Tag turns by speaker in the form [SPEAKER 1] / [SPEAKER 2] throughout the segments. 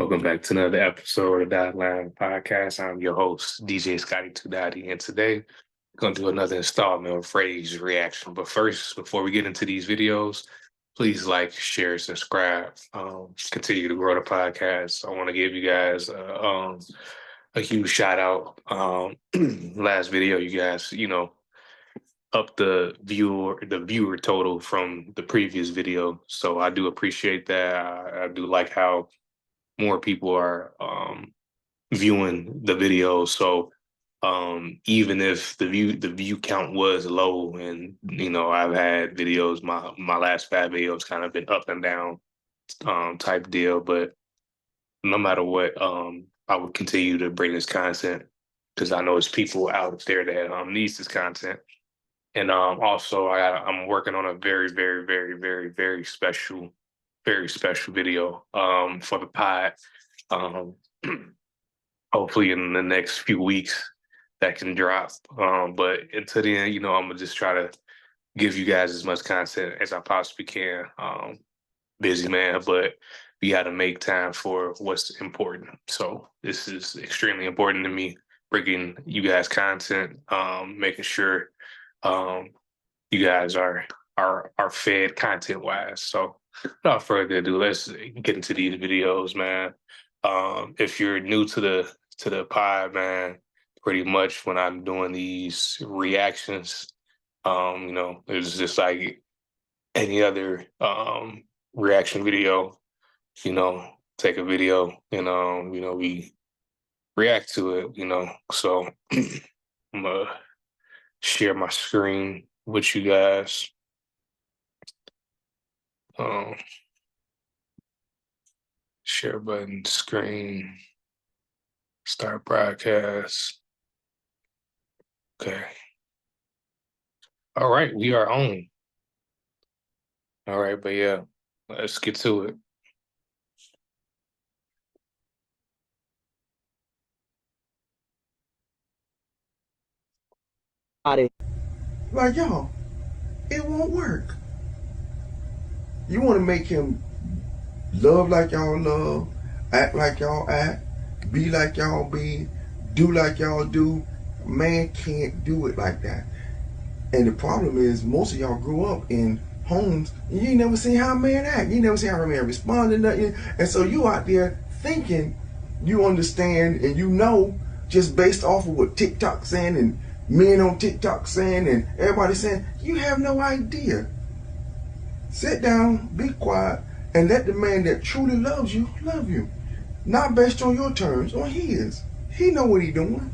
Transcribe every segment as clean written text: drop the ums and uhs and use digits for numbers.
[SPEAKER 1] Welcome back to another episode of Dot Line Podcast. I'm your host, DJ Scotty Two Dotty, and today we're going to do another installment of Phrase Reaction. But first, before we get into these videos, please like, share, subscribe, continue to grow the podcast. I want to give you guys a huge shout out. Last video, you guys, up the viewer total from the previous video. So I do appreciate that. I do like how more people are viewing the video. So even if the view count was low, and I've had videos, my last 5 videos kind of been up and down type deal, but no matter what, I would continue to bring this content because I know there's people out there that needs this content. And also I'm working on a very, very, very, very, very special video for the pod. Um, Hopefully in the next few weeks that can drop. But until then, I'm gonna just try to give you guys as much content as I possibly can. Busy man, but we got to make time for what's important. So this is extremely important to me, bringing you guys content, making sure you guys are fed content wise. So without further ado, let's get into these videos, man. If you're new to the pod, man, pretty much when I'm doing these reactions, it's just like any other reaction video, take a video and we react to it, So I'm gonna share my screen with you guys. Share button, screen, start broadcast. Okay. All right, we are on. All right, but yeah, let's get to it.
[SPEAKER 2] Like, y'all, it won't work. You want to make him love like y'all love, act like y'all act, be like y'all be, do like y'all do. Man can't do it like that. And the problem is, most of y'all grew up in homes and you ain't never seen how a man act. You never seen how a man respond to nothing. And so you out there thinking you understand and just based off of what TikTok saying and men on TikTok saying and everybody saying, you have no idea. Sit down, be quiet, and let the man that truly loves you love you. Not based on your terms, on his. He know what he doing.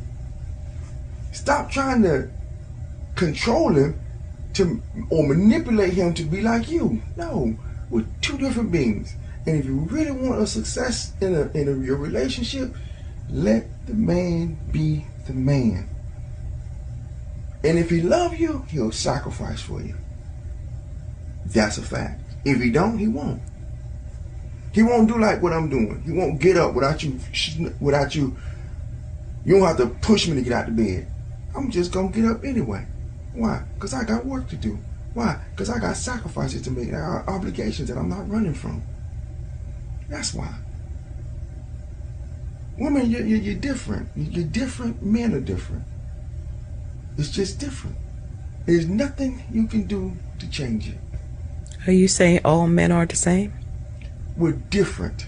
[SPEAKER 2] Stop trying to control him or manipulate him to be like you. No, we're two different beings. And if you really want a success in your relationship, let the man be the man. And if he love you, he'll sacrifice for you. That's a fact. If he don't, he won't. He won't do like what I'm doing. He won't get up without you. You don't have to push me to get out of bed. I'm just gonna get up anyway. Why? Because I got work to do. Why? Because I got sacrifices to make. I got obligations that I'm not running from. That's why. Women, you're different. You're different. Men are different. It's just different. There's nothing you can do to change it.
[SPEAKER 3] Are you saying all men are the same?
[SPEAKER 2] We're different.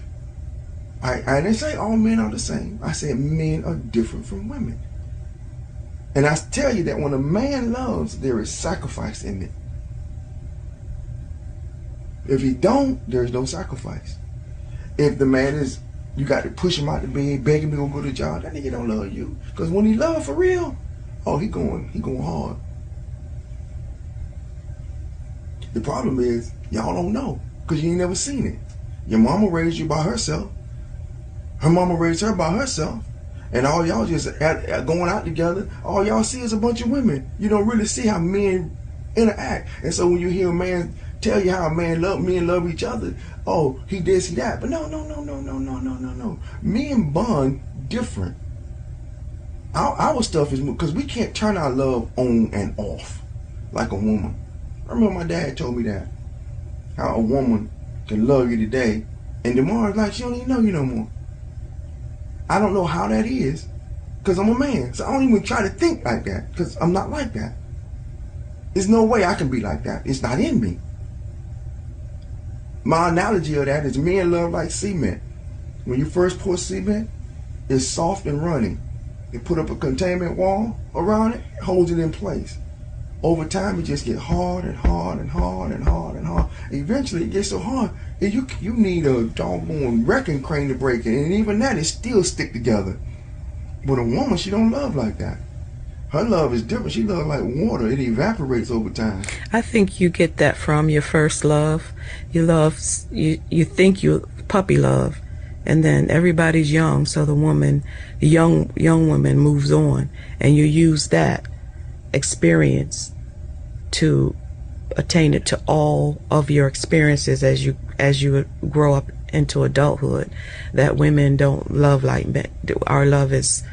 [SPEAKER 2] I didn't say all men are the same. I said men are different from women. And I tell you that when a man loves, there is sacrifice in it. If he don't, there's no sacrifice. If the man is, you got to push him out the bed, begging him to go to the job, that nigga don't love you. Because when he love for real, oh, he going hard. The problem is, y'all don't know, because you ain't never seen it. Your mama raised you by herself. Her mama raised her by herself. And all y'all just going out together, all y'all see is a bunch of women. You don't really see how men interact. And so when you hear a man tell you how men love each other, oh, he this, he that. But no. Men bond different. Our stuff is, because we can't turn our love on and off like a woman. I remember my dad told me that. How a woman can love you today and tomorrow it's like she don't even know you no more. I don't know how that is because I'm a man. So I don't even try to think like that because I'm not like that. There's no way I can be like that. It's not in me. My analogy of that is men love like cement. When you first pour cement, it's soft and running. You put up a containment wall around it, holds it in place. Over time, it just gets hard and hard and hard and hard and hard. Eventually, it gets so hard, you need a doggone wrecking crane to break it. And even that, it still stick together. But a woman, she don't love like that. Her love is different. She loves like water. It evaporates over time.
[SPEAKER 3] I think you get that from your first love. You think you puppy love, and then everybody's young, so the young woman moves on, and you use that experience to attain it to all of your experiences as you grow up into adulthood. That women don't love like men. Our love is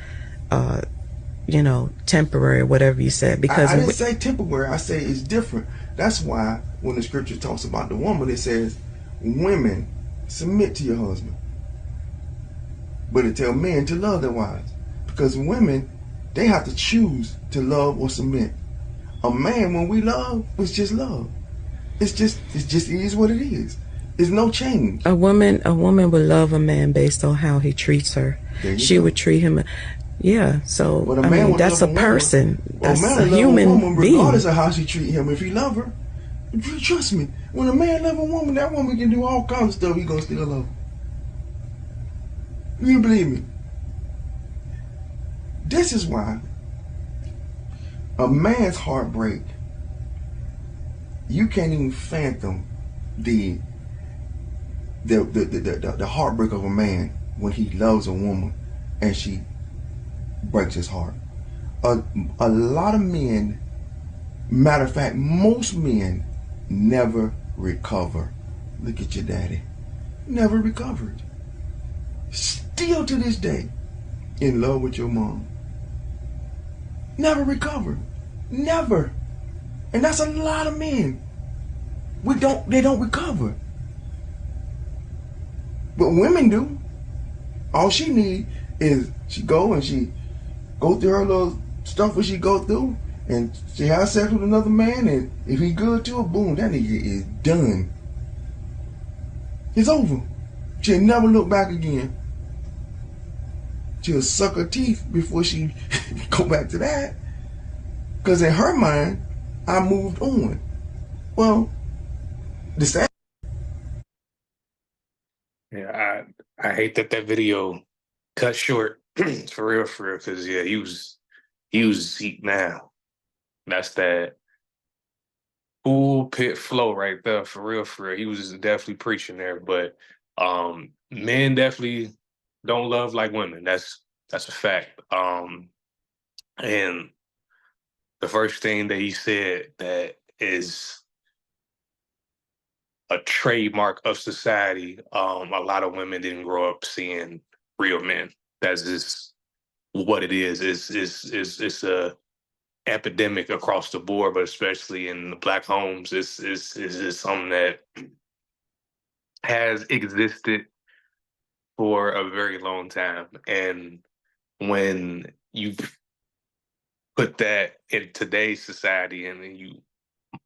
[SPEAKER 3] temporary, whatever you said. Because
[SPEAKER 2] I didn't say temporary. I say it's different. That's why when the scripture talks about the woman, it says, women, submit to your husband. But it tells men to love their wives. Because women, they have to choose to love or submit. A man, when we love, it's just love. It is what it is. There's no change.
[SPEAKER 3] A woman would love a man based on how he treats her. She would treat him. Yeah, so I mean, that's a person. That's a human being.
[SPEAKER 2] Regardless of how she treat him, if he love her, trust me, when a man love a woman, that woman can do all kinds of stuff. He gonna still love her. You believe me? This is why a man's heartbreak, you can't even fathom the heartbreak of a man when he loves a woman and she breaks his heart. A lot of men, matter of fact, most men never recover. Look at your daddy. Never recovered. Still to this day, in love with your mom. Never recovered. Never. And that's a lot of men. They don't recover. But women do. All she need is she go through her little stuff where she go through, and she has sex with another man, and if he good to her, boom, that nigga is done. It's over. She'll never look back again. She'll suck her teeth before she go back to that. Because in her mind, I moved on. Well, the same.
[SPEAKER 1] Yeah, I hate that video cut short for real, because yeah, he was now. That's that pit flow right there, for real, for real. He was definitely preaching there, but men definitely don't love like women. That's a fact. And the first thing that he said that is a trademark of society, a lot of women didn't grow up seeing real men. That's just what it is. It's a epidemic across the board, but especially in the Black homes, it's just something that has existed for a very long time. And when you put that in today's society and then you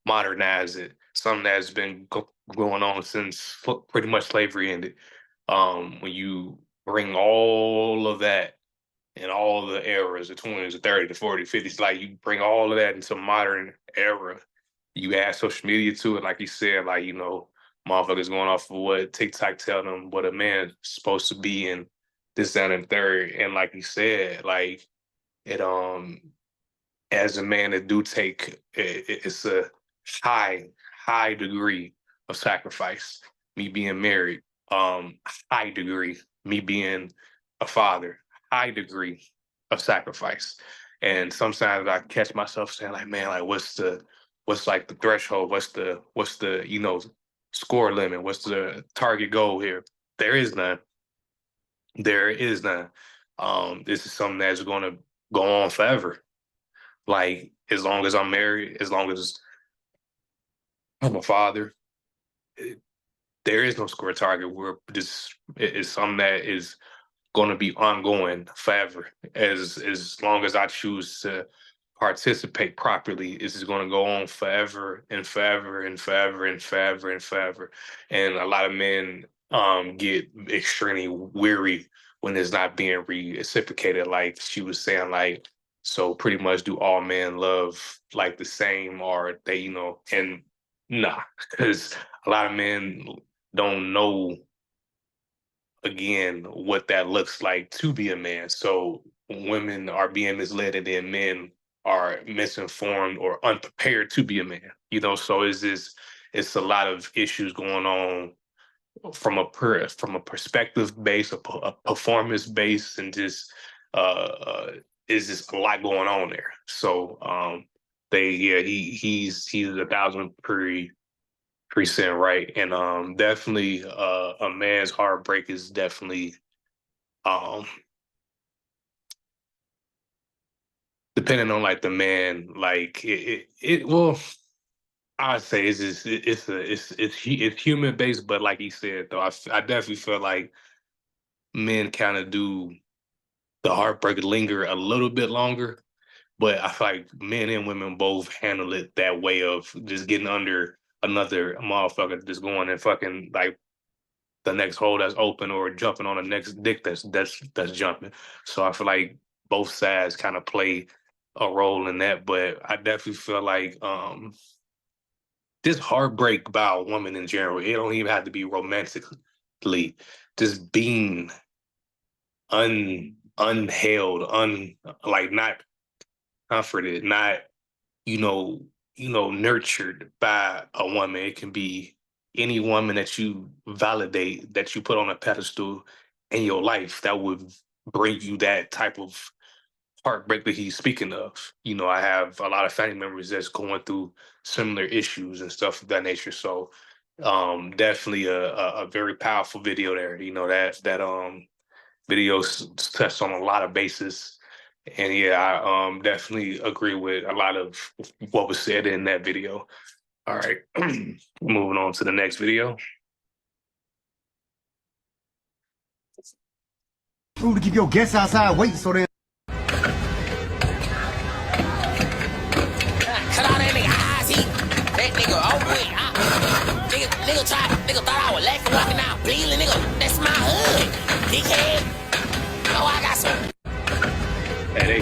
[SPEAKER 1] modernize it, something that's been going on since pretty much slavery ended, when you bring all of that and all the eras, the 20s, the 30s, the 40s, 50s, like you bring all of that into modern era, you add social media to it, like you said, like, motherfuckers going off of what TikTok tell them what a man's supposed to be and this, that, and the third. And like you said, like it as a man that do take it's a high degree of sacrifice. Me being married, high degree. Me being a father, high degree of sacrifice. And sometimes I catch myself saying, like, man, like what's like the threshold? What's the score limit? What's the target goal here? There is none. There is none. This is something that's gonna go on forever. Like, as long as I'm married, as long as I'm a father, there is no score target. We're just, it's something that is going to be ongoing forever. As long as I choose to participate properly, this is going to go on forever and forever and forever and forever and forever. And a lot of men get extremely weary when it's not being reciprocated. Like she was saying, like, so pretty much do all men love like the same, or they, you know, and nah, because a lot of men don't know, again, what that looks like to be a man. So women are being misled, and then men are misinformed or unprepared to be a man. You know, so it's a lot of issues going on from a perspective base, a performance base, and just is just a lot going on there. So he's 1,000% right, and definitely a man's heartbreak is definitely depending on like the man, like it well, I'd say it's just it's human based, but like he said though, I definitely feel like men kind of do the heartbreak linger a little bit longer, but I feel like men and women both handle it that way of just getting under another motherfucker, just going and fucking like the next hole that's open, or jumping on the next dick that's jumping. So I feel like both sides kind of play a role in that, but I definitely feel like this heartbreak by a woman in general, it don't even have to be romantically, just being unheld, like not comforted, not, nurtured by a woman. It can be any woman that you validate, that you put on a pedestal in your life, that would bring you that type of heartbreak that he's speaking of. I have a lot of family members that's going through similar issues and stuff of that nature. So definitely a very powerful video there. That video touched on a lot of bases. And yeah, I definitely agree with a lot of what was said in that video. All right, moving on to the next video.
[SPEAKER 4] Food to keep your guests outside waiting so they.
[SPEAKER 5] Cut all that nigga eyes, that nigga nigga thought I was laughing walking out bleeding, nigga. That's my hood, dickhead. Oh, I got some.
[SPEAKER 1] Hey,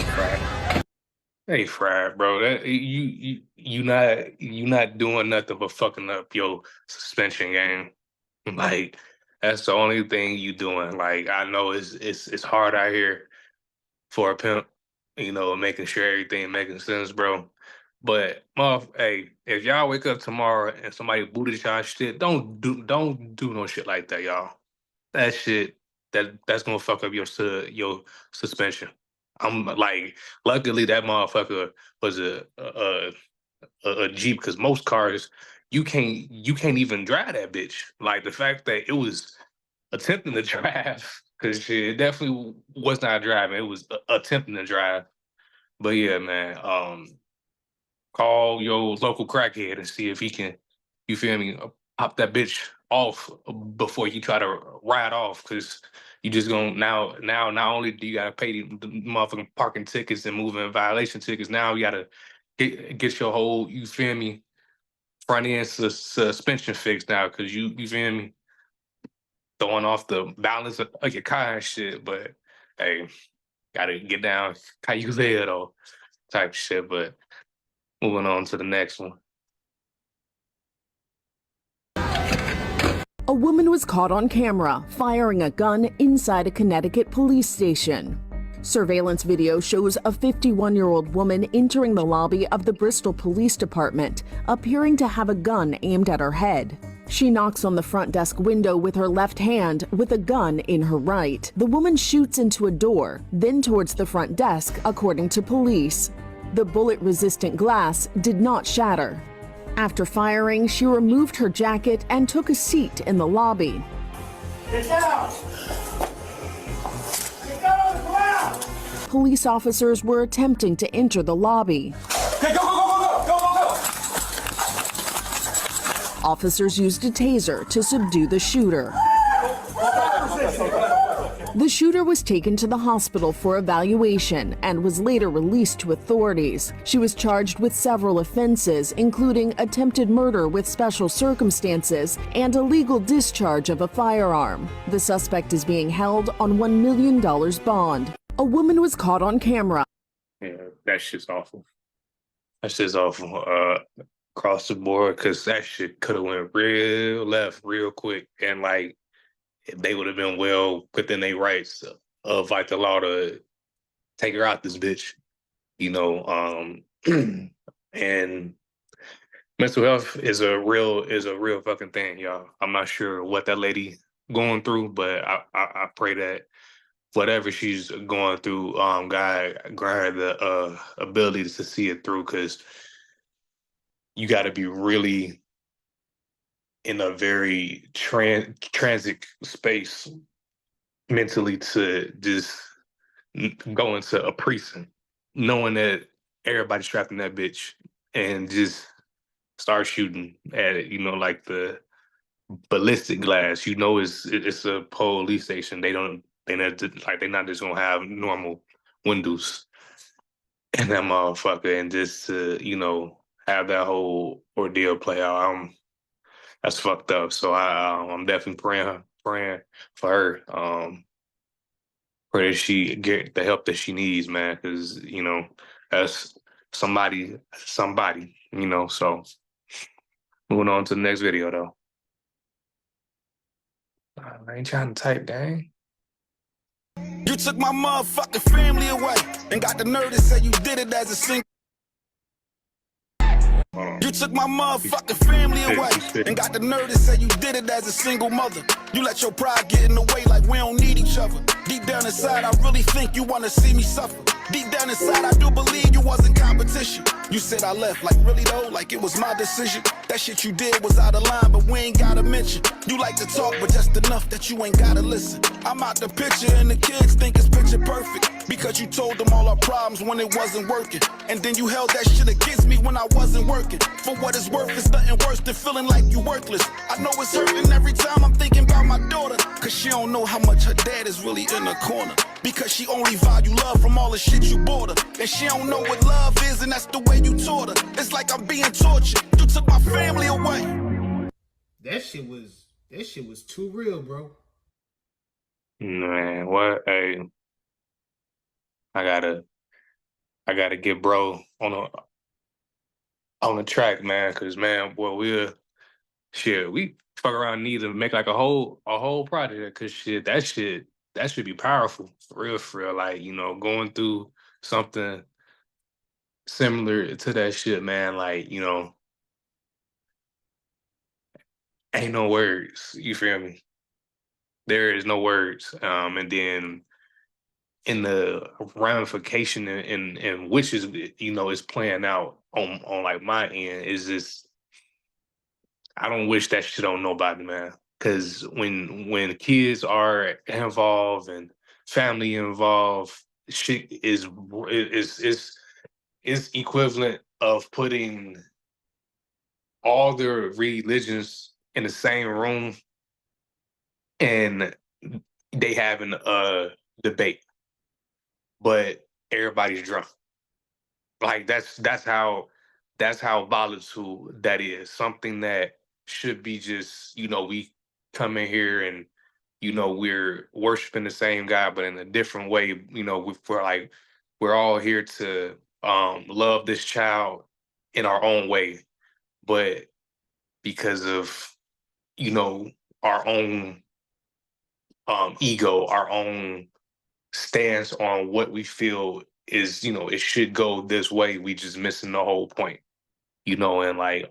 [SPEAKER 1] they fried, bro. That you not doing nothing but fucking up your suspension game. Like, that's the only thing you doing. Like, I know it's hard out here for a pimp, making sure everything making sense, bro. But hey, if y'all wake up tomorrow and somebody booted y'all shit, don't do no shit like that, y'all. That shit that's gonna fuck up your suspension. I'm like, luckily that motherfucker was a Jeep, because most cars you can't even drive that bitch. Like, the fact that it was attempting to drive, because it definitely was not driving. It was attempting to drive. But yeah, man, call your local crackhead and see if he can, you feel me, pop that bitch off before you try to ride off, because you just gonna now not only do you gotta pay the motherfucking parking tickets and moving violation tickets, now you gotta get your whole, you feel me, front end suspension fixed now, because you feel me, throwing off the balance of your car and shit. But hey, gotta get down, how you there though, type shit. But moving on to the next one.
[SPEAKER 6] A woman was caught on camera firing a gun inside a Connecticut police station. Surveillance video shows a 51-year-old woman entering the lobby of the Bristol Police Department, appearing to have a gun aimed at her head. She knocks on the front desk window with her left hand, with a gun in her right. The woman shoots into a door, then towards the front desk, according to police. The bullet-resistant glass did not shatter. After firing, she removed her jacket and took a seat in the lobby.
[SPEAKER 4] Get down! Get down on the ground!
[SPEAKER 6] Police officers were attempting to enter the lobby.
[SPEAKER 4] Okay, go!
[SPEAKER 6] Officers used a taser to subdue the shooter. The shooter was taken to the hospital for evaluation and was later released to authorities. She was charged with several offenses, including attempted murder with special circumstances and illegal discharge of a firearm. The suspect is being held on $1 million bond. A woman was caught on camera.
[SPEAKER 1] Yeah, that shit's awful. That shit's awful across the board, because that shit could have went real left real quick, and like they would have been well within their rights of like the law to take her out this bitch, you know. And mental health is a real fucking thing, y'all. I'm not sure what that lady going through, but I pray that whatever she's going through, God grant her the ability to see it through, because you got to be really in a very transit space mentally to just go into a precinct, knowing that everybody's trapped in that bitch, and just start shooting at it. You know, like the ballistic glass. You know, it's a police station. They're not just gonna have normal windows in that motherfucker, and just to, you know, have that whole ordeal play out. That's fucked up. So I'm definitely praying for her. Pray that she get the help that she needs, man, because, you know, that's somebody, you know. So moving on to the next video, though. I ain't trying to type, gang.
[SPEAKER 7] You took my motherfucking family away and got the nerve to say you did it as a single. You took my motherfucking family away and got the nerve to say you did it as a single mother. You let your pride get in the way like we don't need each other. Deep down inside, I really think you wanna see me suffer. Deep down inside, I do believe you wasn't competition. You said I left, like really though, like it was my decision. That shit you did was out of line, but we ain't gotta mention. You like to talk, but just enough that you ain't gotta listen. I'm out the picture and the kids think it's picture perfect, because you told them all our problems when it wasn't working. And then you held that shit against me when I wasn't working. For what it's worth, it's nothing worse than feeling like you worthless. I know it's hurting every time I'm thinking about my daughter, cause she don't know how much her dad is really in the corner. Because she only value love from all the shit you bought her. And she don't know what love is, and that's the way you taught her. It's like I'm being tortured. You took my family away.
[SPEAKER 8] That shit was too real, bro.
[SPEAKER 1] Man, what? Hey, I gotta get bro on the track, man, because, man, boy, we fuck around and need to make like a whole project, because that should be powerful for real. Like, you know, going through something similar to that shit, man. Like, you know, ain't no words. You feel me? There is no words. And then in the ramification in which is, you know, is playing out on like my end is just, I don't wish that shit on nobody, man. Because when kids are involved and family involved, shit is equivalent of putting all the religions in the same room and they having a debate, but everybody's drunk. Like that's how volatile that is. Something that should be just, you know, we come in here and, you know, we're worshiping the same God, but in a different way. You know, we're all here to love this child in our own way, but because of, you know, our own ego, our own stance on what we feel is, you know, it should go this way, we just missing the whole point, you know. And like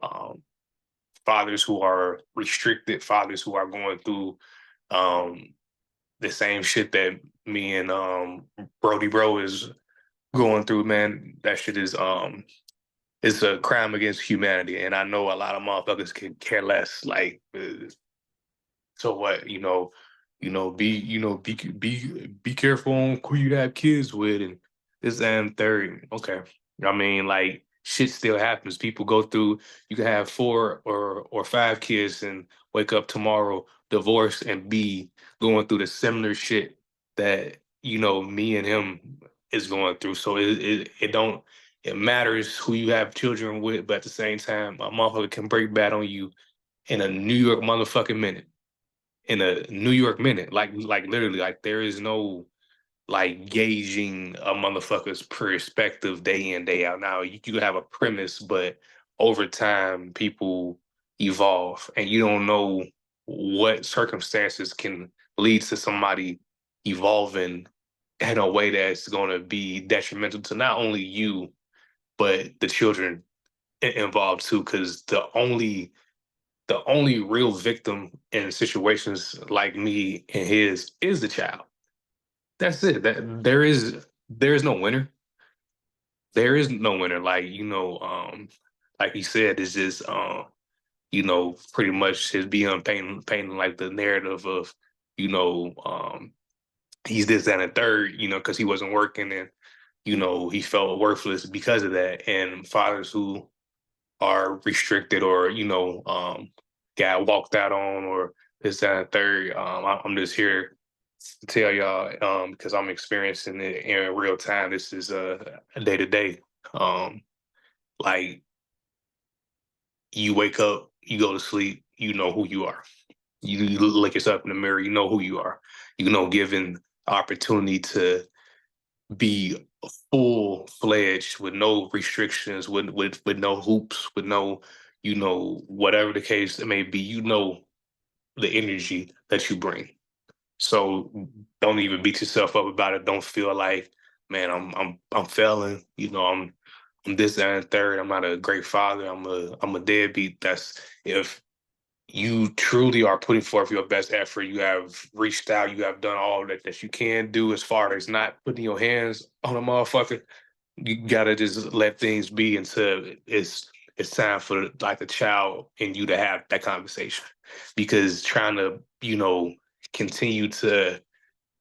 [SPEAKER 1] fathers who are restricted, fathers who are going through the same shit that me and Brody Bro is going through, man, that shit is it's a crime against humanity. And I know a lot of motherfuckers can care less. Like, so what, be careful on who you have kids with and this and third. Okay. I mean, like, shit still happens. People go through, you can have 4 or 5 kids and wake up tomorrow divorced and be going through the similar shit that, you know, me and him is going through. So it matters who you have children with, but at the same time, a motherfucker can break bad on you in a New York motherfucking minute. In a New York minute. Like literally, like there is no like gauging a motherfucker's perspective day in, day out. Now you have a premise, but over time people evolve and you don't know what circumstances can lead to somebody evolving in a way that's going to be detrimental to not only you, but the children involved too. Because the only real victim in situations like me and his is the child. That's it. That there is no winner. There is no winner. Like, you know, like he said, it's just you know, pretty much his being painting like the narrative of, you know, he's this, that, and a third, you know, because he wasn't working and, you know, he felt worthless because of that. And fathers who are restricted or, you know, got walked out on or this, that, and third. I'm just here to tell y'all, because I'm experiencing it in real time. This is a day to day. Like you wake up, you go to sleep, you know who you are. You look yourself in the mirror, you know who you are. You know, given opportunity to be full fledged with no restrictions, with no hoops, with no, you know, whatever the case it may be, you know the energy that you bring. So don't even beat yourself up about it. Don't feel like, man, I'm failing. You know, I'm this, that, and third. I'm not a great father. I'm a deadbeat. That's if you truly are putting forth your best effort. You have reached out. You have done all that you can do as far as not putting your hands on a motherfucker. You gotta just let things be until it's time for like the child and you to have that conversation. Because trying to, you know, continue to,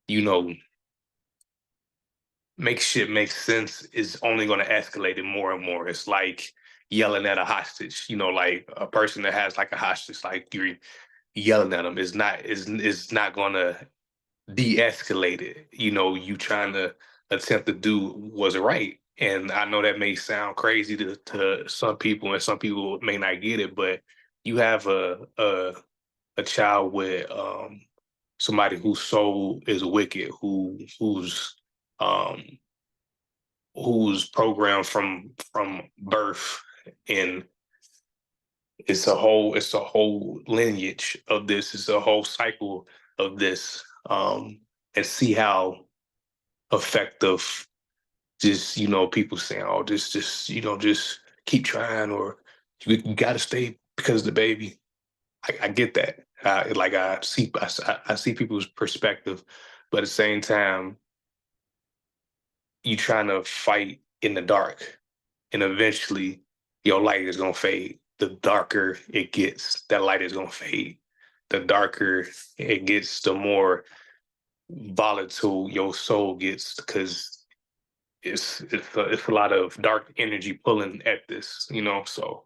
[SPEAKER 1] you know, make shit make sense is only going to escalate it more and more. It's like yelling at a hostage, you know, like a person that has like a hostage, like you're yelling at them is not going to de-escalate it. You know, you trying to attempt to do what's right. And I know that may sound crazy to some people, and some people may not get it, but you have a child with somebody whose soul is wicked, um who's programmed from birth, and it's a whole lineage of this. It's a whole cycle of this, and see how effective just, you know, people saying, oh, just you know, just keep trying, or you got to stay because of the baby. I get that. Like I see people's perspective, but at the same time, you trying to fight in the dark, and eventually your light is gonna fade. The darker it gets, that light is gonna fade. The darker it gets, the more volatile your soul gets, because it's a lot of dark energy pulling at this, you know. So,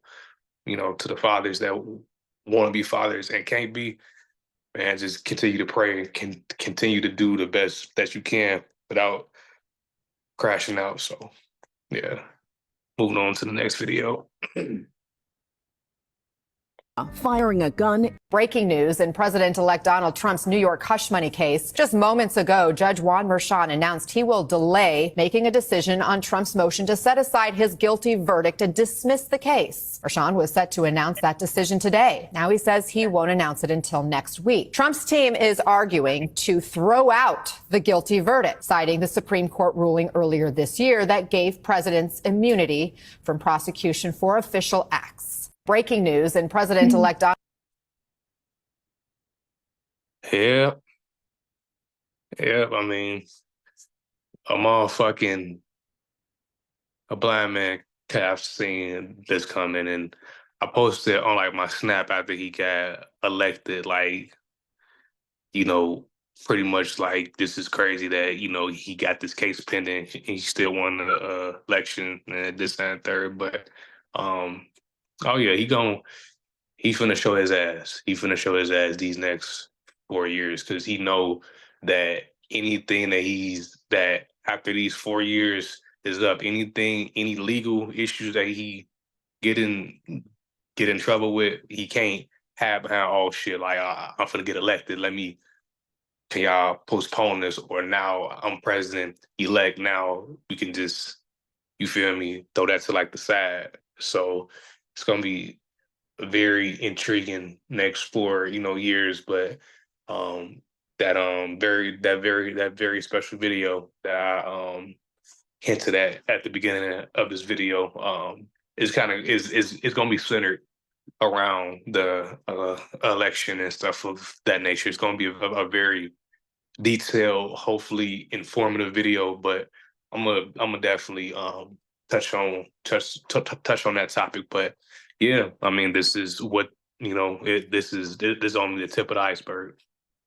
[SPEAKER 1] you know, to the fathers that want to be fathers and can't be, man, just continue to pray and continue to do the best that you can without crashing out. So, yeah. Moving on to the next video.
[SPEAKER 6] Firing a gun.
[SPEAKER 9] Breaking news in President-elect Donald Trump's New York hush money case. Just moments ago, Judge Juan Merchan announced he will delay making a decision on Trump's motion to set aside his guilty verdict and dismiss the case. Merchan was set to announce that decision today. Now he says he won't announce it until next week. Trump's team is arguing to throw out the guilty verdict, citing the Supreme Court ruling earlier this year that gave presidents immunity from prosecution for official acts. Breaking news in President-elect Donald.
[SPEAKER 1] Yeah. Yeah, I mean, a blind man could have seen this coming, and I posted on like my snap after he got elected, like, you know, pretty much like, this is crazy that, you know, he got this case pending and he still won the election and this and third. But oh yeah, he finna show his ass. He finna show his ass these next 4 years, because he know that anything that after these 4 years is up, any legal issues that he get in trouble with, he can't have behind, oh shit, like I'm finna get elected. Can y'all postpone this? Or now I'm president elect. Now we can just, you feel me, throw that to like the side. So it's gonna be very intriguing next 4 years. But that very special video that I hinted at the beginning of this video is kind of is gonna be centered around the election and stuff of that nature. It's gonna be a very detailed, hopefully informative video, but I'm gonna definitely touch on that topic. But yeah, I mean, this is what this is only the tip of the iceberg.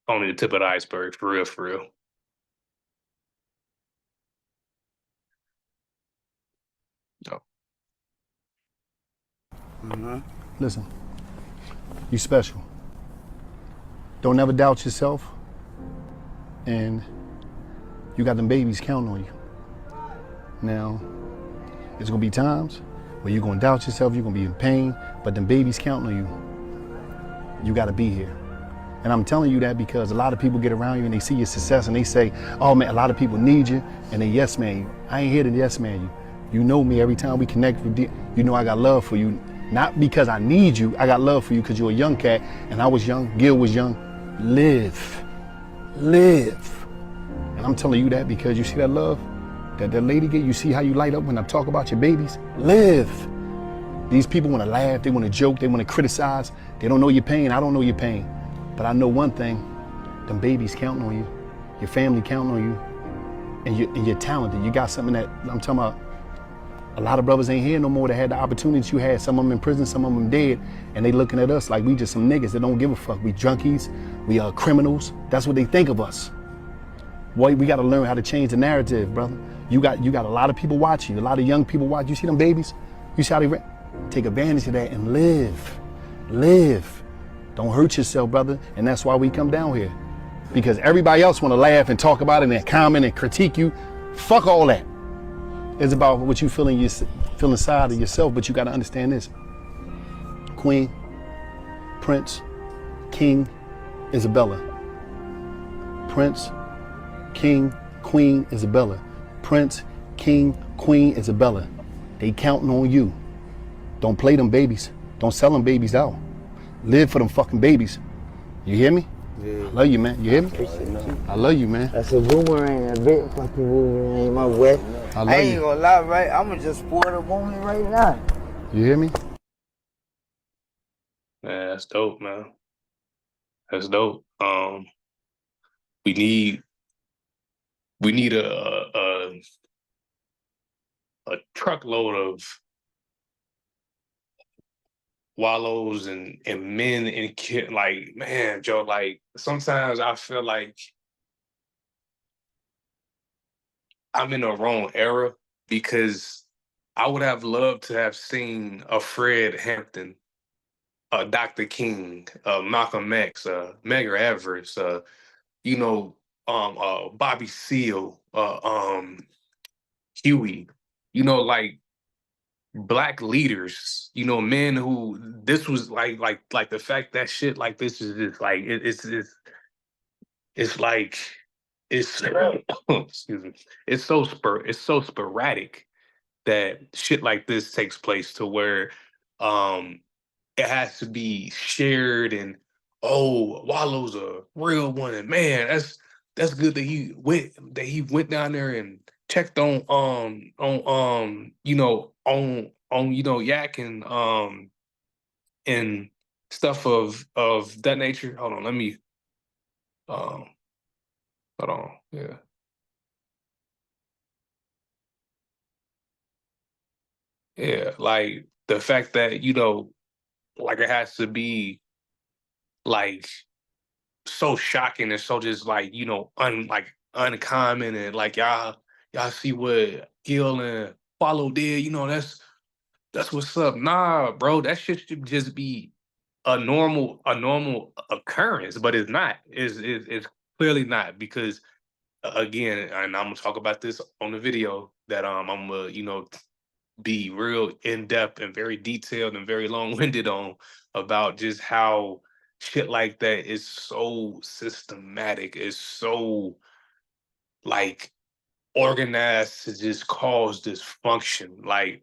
[SPEAKER 1] Only the tip of the iceberg, for real, for real. No.
[SPEAKER 4] Listen, you special. Don't ever doubt yourself. And you got them babies counting on you. Now, there's gonna be times where you're gonna doubt yourself, you're gonna be in pain, but them babies counting on you. You gotta be here. And I'm telling you that because a lot of people get around you and they see your success and they say, oh man, a lot of people need you, and they yes man you. I ain't here to yes man you. You know me, every time we connect, you know I got love for you. Not because I need you, I got love for you because you're a young cat and I was young, Gil was young. Live. And I'm telling you that because you see that love that lady get, you see how you light up when I talk about your babies? Live. These people want to laugh, they want to joke, they want to criticize. They don't know your pain, I don't know your pain. But I know one thing, them babies counting on you, your family counting on you, and you're talented. You got something that, I'm talking about, a lot of brothers ain't here no more that had the opportunities you had. Some of them in prison, some of them dead, and they looking at us like we just some niggas that don't give a fuck. We junkies, we are criminals. That's what they think of us. Boy, we gotta learn how to change the narrative, brother. You got a lot of people watching you, a lot of young people watching. You see them babies? You see how they take advantage of that and live. Don't hurt yourself, brother. And that's why we come down here. Because everybody else wanna laugh and talk about it and comment and critique you. Fuck all that. It's about what you feel inside of yourself, but you gotta understand this. Queen, Prince, King, Isabella. Prince, King, Queen, Isabella. Prince, King, Queen, Isabella. They counting on you. Don't play them babies. Don't sell them babies out. Live for them fucking babies. You hear me? Yeah. I love you, man. You hear me? I love you, man.
[SPEAKER 10] That's a boomerang, a big fucking boomerang, my boy. I ain't gonna lie, right? I'ma just pour the woman right now.
[SPEAKER 4] You hear me?
[SPEAKER 1] Yeah, that's dope, man. That's dope. We need a truckload of wallows and men and kid. Like, man, Joe, like sometimes I feel like I'm in the wrong era, because I would have loved to have seen a Fred Hampton, Dr. King, Malcolm X, Medgar Evers, Bobby Seale, Huey, like Black leaders, men who, this was like the fact that shit like this is just like it's like it's excuse me, it's so sporadic that shit like this takes place, to where it has to be shared, and oh, Wallow's a real one, and man, that's good that he went down there and checked on Yak and stuff of that nature. Hold on, let me hold on, yeah. Yeah, like the fact that, like it has to be like so shocking and so just like, uncommon, and like y'all see what Gil and Follow did, that's what's up. Nah, bro, that shit should just be a normal occurrence, but it's not. It's clearly not, because again, and I'm gonna talk about this on the video that I'm gonna, be real in depth and very detailed and very long winded on about just how shit like that is so systematic, it's so like organized to just cause dysfunction. Like,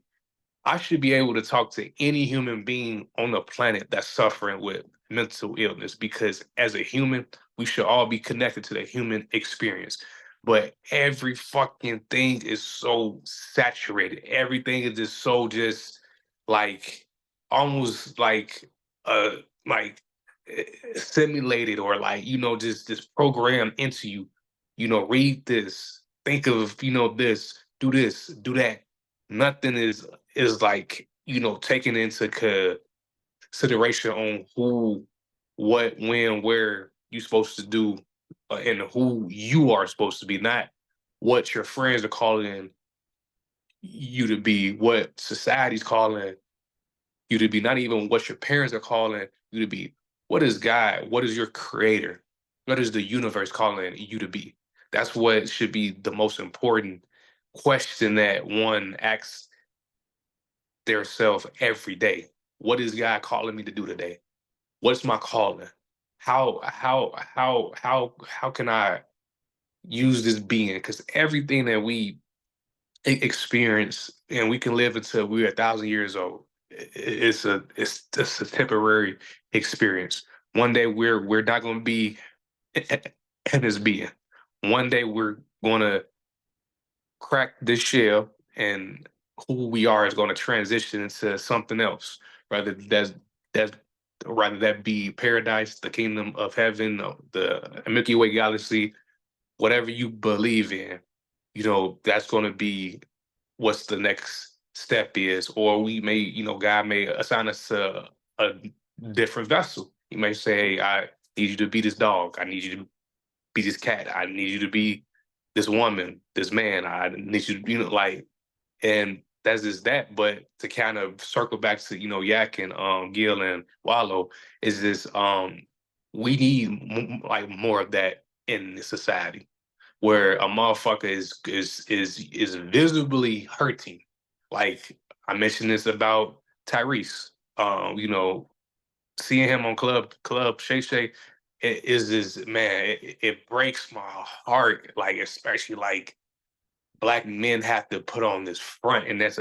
[SPEAKER 1] I should be able to talk to any human being on the planet that's suffering with mental illness because as a human, we should all be connected to the human experience. But every fucking thing is so saturated. Everything is just so just like almost like simulated or like, just programmed into you. Read this, think of, this, do that. Nothing is like, taken into consideration on who, what, when, where you're supposed to do, and who you are supposed to be, not what your friends are calling you to be, what society's calling you to be, not even what your parents are calling you to be. What is God? What is your creator? What is the universe calling you to be? That's what should be the most important question that one asks their self every day. What is God calling me to do today? What's my calling? How can I use this being? Because everything that we experience and we can live until we're 1,000 years old. It's just a temporary experience. One day we're not going to be in this being. One day we're going to crack this shell and who we are is going to transition into something else. Rather that's rather that be paradise, the kingdom of heaven, the Milky Way galaxy, whatever you believe in, that's going to be what's the next step is. Or we may, God may assign us a different vessel. He may say, I need you to be this dog. I need you to be this cat. I need you to be this woman, this man. I need you to, and that's just that. But to kind of circle back to, Yak and Gil and Wallow, is this we need like more of that in society where a motherfucker is visibly hurting. Like I mentioned this about Tyrese. Seeing him on Club Shay Shay, it is this man. It breaks my heart. Like especially like Black men have to put on this front, and that's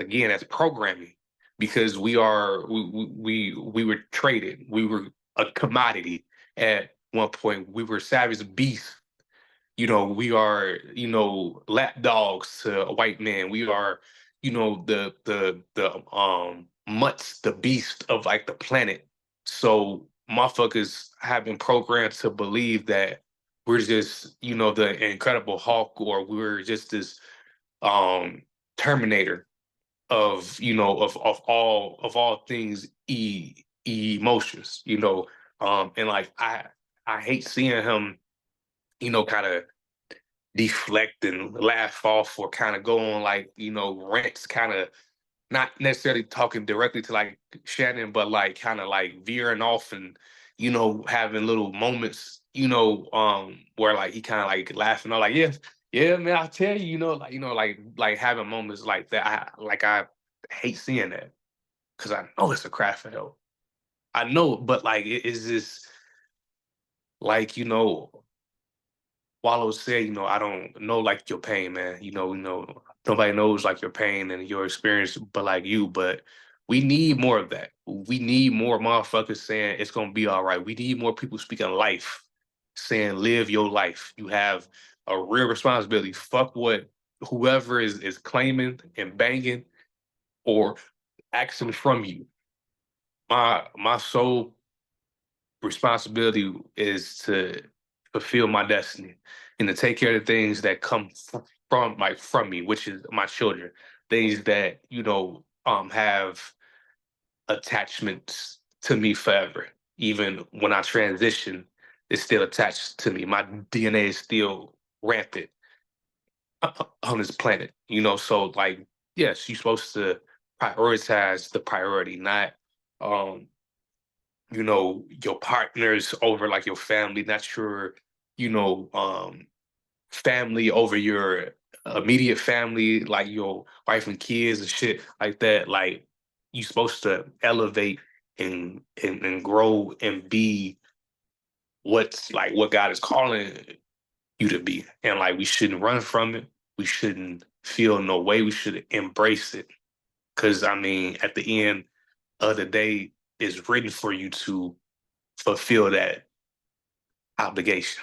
[SPEAKER 1] programming because we were traded. We were a commodity at one point. We were savage beasts. We are, lap dogs to a white man. We are, the mutts, the beast of like the planet. So motherfuckers have been programmed to believe that we're just, the Incredible Hulk, or we're just this Terminator of, of all things emotions, and like I hate seeing him, kind of deflect and laugh off or kind of go on like, rants, kind of not necessarily talking directly to like Shannon, but like kind of like veering off and, having little moments, where like he kind of like laughing or like, yeah, man, I'll tell you, like having moments like that. I hate seeing that because I know it's a cry for help. I know, but like it is this like, Wallow said, I don't know like your pain, man. Nobody knows like your pain and your experience, but like you. But we need more of that. We need more motherfuckers saying it's gonna be all right. We need more people speaking life, saying live your life. You have a real responsibility. Fuck what whoever is claiming and banging or asking from you. My sole responsibility is to fulfill my destiny and to take care of the things that come from me, which is my children, things that have attachments to me forever. Even when I transition, it's still attached to me. My DNA is still rampant on this planet. So like, yes, you're supposed to prioritize the priority, not your partners over like your family, not your, family over your immediate family, like your wife and kids and shit like that. Like you're supposed to elevate and grow and be what's like what God is calling you to be. And like we shouldn't run from it. We shouldn't feel no way. We should embrace it. Cause I mean, at the end of the day, it's written for you to fulfill that obligation.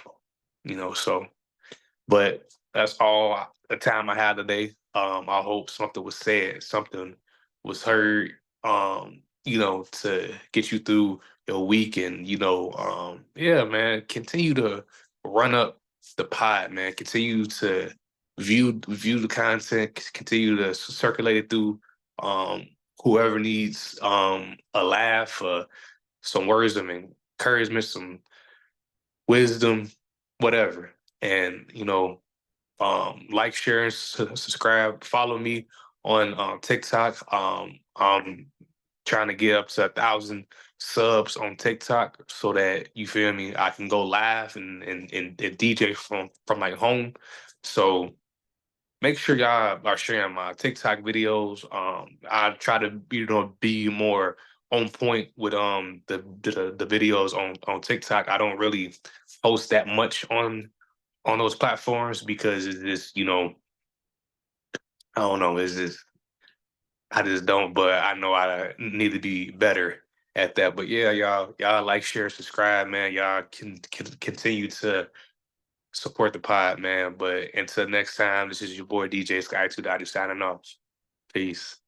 [SPEAKER 1] So but that's all the time I had today. I hope something was said, something was heard, to get you through your week. And, yeah, man, continue to run up the pod, man. Continue to view the content, continue to circulate it through whoever needs a laugh, some words of encouragement, some wisdom, whatever. And, like, share, and subscribe, follow me on TikTok. I'm trying to get up to 1,000 subs on TikTok so that, you feel me, I can go live and DJ from like home. So make sure y'all are sharing my TikTok videos. I try to be more on point with the videos on TikTok. I don't really post that much on those platforms because it's just, I don't know, it's just I just don't, but I know I need to be better at that. But yeah, y'all like, share, subscribe, man. Y'all can continue to support the pod, man. But until next time, this is your boy DJ Sky 2 signing off. Peace.